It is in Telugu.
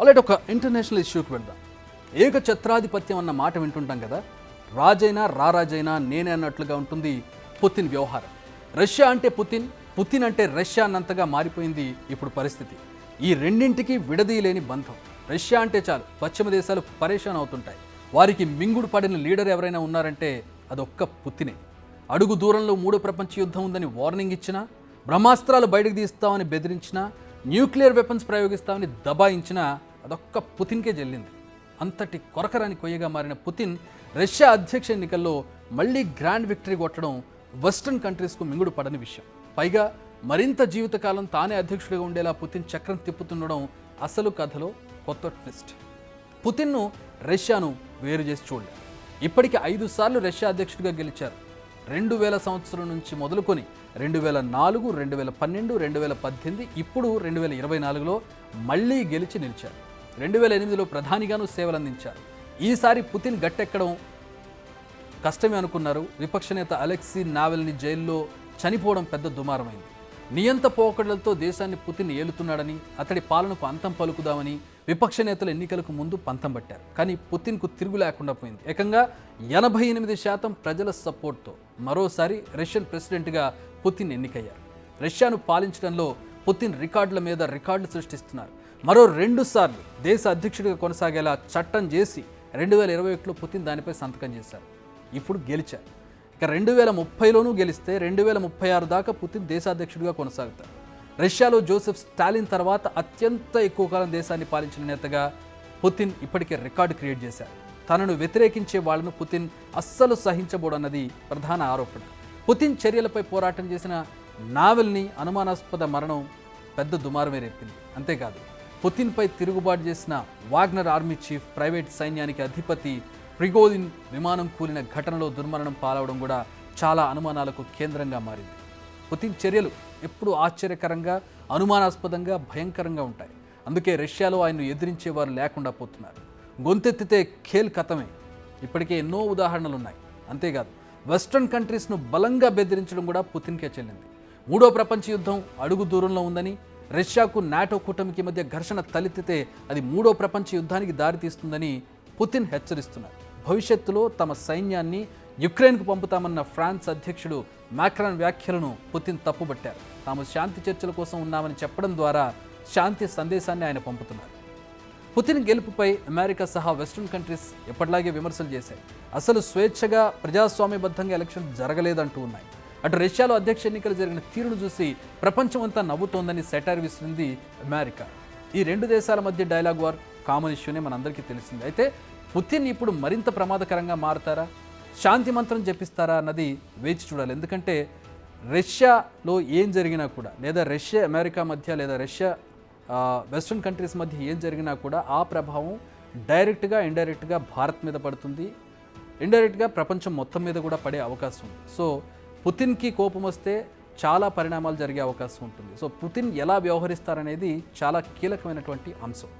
అలాంటి ఒక ఇంటర్నేషనల్ ఇష్యూకి వెళ్దాం. ఏకఛత్రాధిపత్యం అన్న మాట వింటుంటాం కదా. రాజైనా రారాజైనా నేనే అన్నట్లుగా ఉంటుంది పుతిన్ వ్యవహారం. రష్యా అంటే పుతిన్, పుతిన్ అంటే రష్యా అన్నంతగా మారిపోయింది ఇప్పుడు పరిస్థితి. ఈ రెండింటికి విడదీయలేని బంధం. రష్యా అంటే చాలు పశ్చిమ దేశాలు పరేషాన్ అవుతుంటాయి. వారికి మింగుడు పడిన లీడర్ ఎవరైనా ఉన్నారంటే అదొక్క పుతినే. అడుగు దూరంలో మూడో ప్రపంచ యుద్ధం ఉందని వార్నింగ్ ఇచ్చినా, బ్రహ్మాస్త్రాలు బయటకు తీస్తామని బెదిరించినా, న్యూక్లియర్ వెపన్స్ ప్రయోగిస్తామని దబాయించినా అదొక్క పుతిన్కే చెల్లింది. అంతటి కొరకరాని కొయ్యగా మారిన పుతిన్ రష్యా అధ్యక్ష ఎన్నికల్లో మళ్ళీ గ్రాండ్ విక్టరీ కొట్టడం వెస్ట్రన్ కంట్రీస్కు మింగుడు పడని విషయం. పైగా మరింత జీవితకాలం తానే అధ్యక్షుడిగా ఉండేలా పుతిన్ చక్రం తిప్పుతుండడం అసలు కథలో కొత్త ట్విస్ట్. పుతిన్ను రష్యాను వేరు చేసి చూడలేదు. ఇప్పటికి 5 సార్లు రష్యా అధ్యక్షుడిగా గెలిచారు. 2000 సంవత్సరం నుంచి మొదలుకొని 2004, 2012, 2018, ఇప్పుడు 2024లో మళ్ళీ గెలిచి నిలిచారు. 2008లో ప్రధానిగాను సేవలందించారు. ఈసారి పుతిన్ గట్టెక్కడం కష్టమే అనుకున్నారు. విపక్ష నేత అలెక్సీ నావెల్నీ జైల్లో చనిపోవడం పెద్ద దుమారమైంది. నియంత పోకడలతో దేశాన్ని పుతిన్ ఏలుతున్నాడని, అతడి పాలనకు అంతం పలుకుదామని విపక్ష నేతలు ఎన్నికలకు ముందు పంతం పట్టారు. కానీ పుతిన్కు తిరుగు లేకుండా పోయింది. ఏకంగా 88% ప్రజల సపోర్ట్తో మరోసారి రష్యన్ ప్రెసిడెంట్గా పుతిన్ ఎన్నికయ్యారు. రష్యాను పాలించడంలో పుతిన్ రికార్డుల మీద రికార్డులు సృష్టిస్తున్నారు. మరో 2 సార్లు దేశ అధ్యక్షుడిగా కొనసాగేలా చట్టం చేసి 2021లో పుతిన్ దానిపై సంతకం చేశారు. ఇప్పుడు గెలిచారు. ఇక 2030లోనూ గెలిస్తే 2036 దాకా పుతిన్ దేశాధ్యక్షుడిగా కొనసాగుతారు. రష్యాలో జోసెఫ్ స్టాలిన్ తర్వాత అత్యంత ఎక్కువ కాలం దేశాన్ని పాలించిన నేతగా పుతిన్ ఇప్పటికే రికార్డు క్రియేట్ చేశారు. తనను వ్యతిరేకించే వాళ్లను పుతిన్ అస్సలు సహించబోడన్నది ప్రధాన ఆరోపణ. పుతిన్ చర్యలపై పోరాటం చేసిన నావెల్నీ అనుమానాస్పద మరణం పెద్ద దుమారమే రేపింది. అంతేకాదు, పుతిన్పై తిరుగుబాటు చేసిన వాగ్నర్ ఆర్మీ చీఫ్, ప్రైవేట్ సైన్యానికి అధిపతి ప్రిగోజిన్ విమానం కూలిన ఘటనలో దుర్మరణం పాలవడం కూడా చాలా అనుమానాలకు కేంద్రంగా మారింది. పుతిన్ చర్యలు ఎప్పుడూ ఆశ్చర్యకరంగా, అనుమానాస్పదంగా, భయంకరంగా ఉంటాయి. అందుకే రష్యాలో ఆయన్ను ఎదిరించేవారు లేకుండా పోతున్నారు. గొంతెత్తితే ఖేల్ కథమే. ఇప్పటికే ఎన్నో ఉదాహరణలు ఉన్నాయి. అంతేకాదు, వెస్ట్రన్ కంట్రీస్ను బలంగా బెదిరించడం కూడా పుతిన్కే చెల్లింది. మూడో ప్రపంచ యుద్ధం అడుగు దూరంలో ఉందని, రష్యాకు నాటో కూటమికి మధ్య ఘర్షణ తలెత్తితే అది మూడో ప్రపంచ యుద్ధానికి దారితీస్తుందని పుతిన్ హెచ్చరిస్తున్నారు. భవిష్యత్తులో తమ సైన్యాన్ని యుక్రెయిన్కు పంపుతామన్న ఫ్రాన్స్ అధ్యక్షుడు మాక్రాన్ వ్యాఖ్యలను పుతిన్ తప్పుబట్టారు. తాము శాంతి చర్చల కోసం ఉన్నామని చెప్పడం ద్వారా శాంతి సందేశాన్ని ఆయన పంపుతున్నారు. పుతిన్ గెలుపుపై అమెరికా సహా వెస్ట్రన్ కంట్రీస్ ఎప్పటిలాగే విమర్శలు చేశాయి. అసలు స్వేచ్ఛగా ప్రజాస్వామ్యబద్ధంగా ఎలక్షన్ జరగలేదంటూ ఉన్నాయి. అటు రష్యాలో అధ్యక్ష ఎన్నికలు జరిగిన తీరును చూసి ప్రపంచమంతా నవ్వుతోందని సెటైర్ విసిరింది అమెరికా. ఈ 2 దేశాల మధ్య డైలాగ్ వార్ కామన్ ఇష్యూనే మనందరికీ తెలిసింది. అయితే పుతిన్ ఇప్పుడు మరింత ప్రమాదకరంగా మారుతారా, శాంతి మంత్రం జపిస్తారా అన్నది వేచి చూడాలి. ఎందుకంటే రష్యాలో ఏం జరిగినా కూడా, లేదా రష్యా అమెరికా మధ్య, లేదా రష్యా వెస్ట్రన్ కంట్రీస్ మధ్య ఏం జరిగినా కూడా ఆ ప్రభావం డైరెక్ట్గా ఇండైరెక్ట్గా భారత్ మీద పడుతుంది. ఇండైరెక్ట్గా ప్రపంచం మొత్తం మీద కూడా పడే అవకాశం ఉంది. సో పుతిన్కి కోపం వస్తే చాలా పరిణామాలు జరిగే అవకాశం ఉంటుంది. సో పుతిన్ ఎలా వ్యవహరిస్తారనేది చాలా కీలకమైనటువంటి అంశం.